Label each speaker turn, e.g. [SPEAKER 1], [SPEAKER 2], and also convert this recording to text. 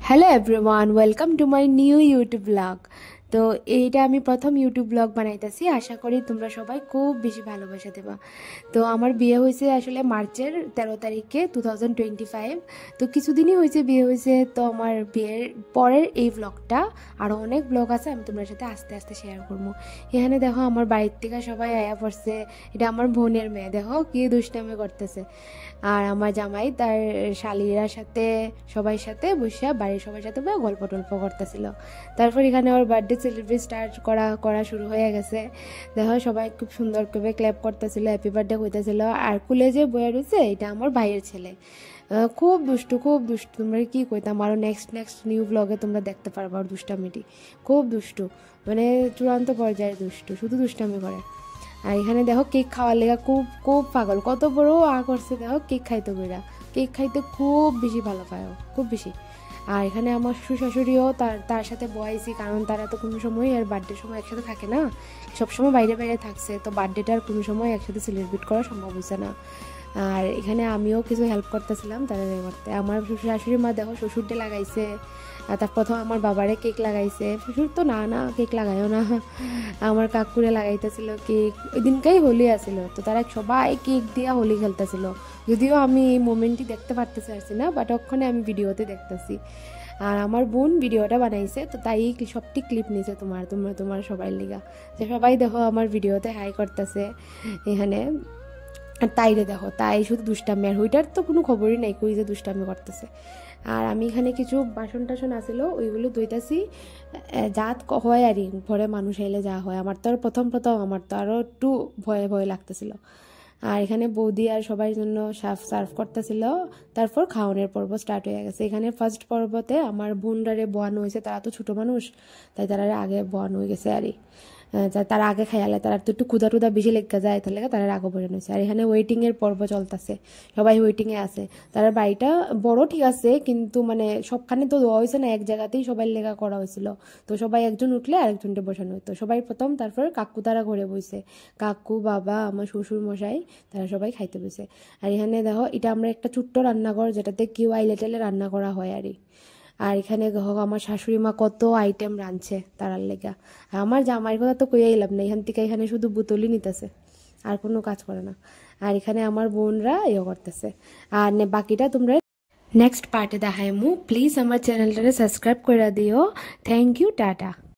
[SPEAKER 1] Hello everyone, welcome to my new YouTube blog. তো এইটা আমি প্রথম ইউটিউব ব্লগ বানাইতেছি। আশা করি তোমরা সবাই খুব বেশি ভালোবাসা দেবা। তো আমার বিয়ে হয়েছে আসলে মার্চের 13 তারিখে 2025। তো কিছুদিনই হয়েছে বিয়ে হয়েছে। তো আমার বিয়ের পরের এই ব্লগটা আরও অনেক ব্লগ আছে, আমি তোমার সাথে আস্তে আস্তে শেয়ার করবো। এখানে দেখো আমার বাড়ির থেকে সবাই আয়া পড়ছে। এটা আমার বোনের মেয়ে, দেখো কি দুষ্টামি করতেছে। আর আমার জামাই তার শালিরার সাথে সবাই সাথে বসে বাড়ির সবার সাথে গল্প টল্প করতেছিল। তারপর এখানে ওর বার্থডে সেলিব্রেট স্টার্ট করা শুরু হয়ে গেছে। দেখো সবাই খুব সুন্দর করে ক্ল্যাপ করতেছিল, হ্যাপি বার্থডে কইতেছিল। আর কুলে যে বয়ে রয়েছে এটা আমার ভাইয়ের ছেলে। খুব দুষ্টু খুব দুষ্টু, তোমরা কি কইতাম। আরও নেক্সট নিউ ব্লগে তোমরা দেখতে পারবো আর দুষ্টামিটি। খুব দুষ্টু, মানে চূড়ান্ত পর্যায়ে দুষ্টু, শুধু দুষ্টামি করে। আর এখানে দেখো কেক খাওয়ার লেগা খুব খুব পাগল, কত বড় করছে দেখো। কেক খাইতে কইরা, কেক খাইতে খুব বেশি ভালো পায় ও, খুব বেশি। আর এখানে আমার শ্বশুর শাশুড়িও তার সাথে বয়াইছি, কারণ তারা তো কোনো সময় আর বার্থডের সময় একসাথে থাকে না, সবসময় বাইরে বাইরে থাকছে। তো বার্থডেটা আর কোনো সময় একসাথে সেলিব্রেট করা সম্ভব হয়েছে না। আর এখানে আমিও কিছু হেল্প করতেছিলাম তারা করতে। আমার শ্বশুর শাশুড়ি মা দেখো শ্বশুরটে লাগাইছে। তার প্রথম আমার বাবারে কেক লাগাইছে, শ্বশুর তো না কেক লাগাইও না, আমার কাকুরে লাগাইতেছিল কেক। ওই দিনকাই হোলি আসিল, তো তারা সবাই কেক দিয়ে হোলি খেলতেছিল। যদিও আমি এই মোমেন্টটি দেখতে পারতেছি না, বাট ওখানে আমি ভিডিওতে দেখতেছি। আর আমার বোন ভিডিওটা বানাইছে, তো তাই সবটি ক্লিপ নিয়েছে তোমার সবাই লিগা, যে সবাই দেখো আমার ভিডিওতে হাই করতেছে এখানে। আর তাইরে দেখো, তাই শুধু দুষ্টামি, আর ওইটার তো কোনো খবরই নাই কই যে দুষ্টামি করতেছে। আর আমি এখানে কিছু বাসন টাসন আসিল, ওইগুলো ধুইতাছি। জাত হয় আর ঘরে মানুষ এলে যা হয়। আমার তো আর প্রথম আমার তো আরও একটু ভয় লাগতেছিল। আর এখানে বৌদি আর সবার জন্য সার্ভ করতেছিল। তারপর খাওয়ানোর পর্ব স্টার্ট হয়ে গেছে। এখানে ফার্স্ট পর্বতে আমার বোনরারে বোয়ানো হয়েছে, তারা তো ছোটো মানুষ, তাই তারা আগে বোয়ানো হয়ে গেছে। আর তারা আগে খাইয়ালে তারা তো একটু ক্ষুদা টুদা বেশি লেগে যায়, তাহলে তারা আগে বোঝানো হয়েছে। আর এখানে ওয়েটিংয়ের পর্ব চলতেছে, সবাই ওয়েটিংয়ে আছে। তার বাড়িটা বড় ঠিক আছে, কিন্তু মানে সবখানে তো দেওয়া হয়েছে না, এক জায়গাতেই সবাই লেগা করা হয়েছিল। তো সবাই একজন উঠলে আরেকজনকে বসানো হতো, সবাই প্রথম। তারপর কাকু তারা ঘরে বসে, কাকু বাবা আমার শ্বশুর মশাই তারা সবাই খাইতে বসে। আর এখানে দেখো এটা আমরা একটা ছোট্ট রান্নাঘর, যেটাতে কেউ আইলে টেলে রান্না করা হয় আর এখানে দেখো আমার শাশুড়ি মা কত আইটেম রাঁধছে তারার লেগা। আর আমার জামাইয়ের কথা তো কইয়াই লাভ নেই, এখান থেকে এখানে শুধু বোতলই নিতেছে, আর কোনো কাজ করে না। আর এখানে আমার বোনরা করতেছে। আর বাকিটা তোমরা নেক্সট পার্টে দেখাইমু। প্লিজ আমার চ্যানেলটারে সাবস্ক্রাইব করে দিও। Thank you, tata.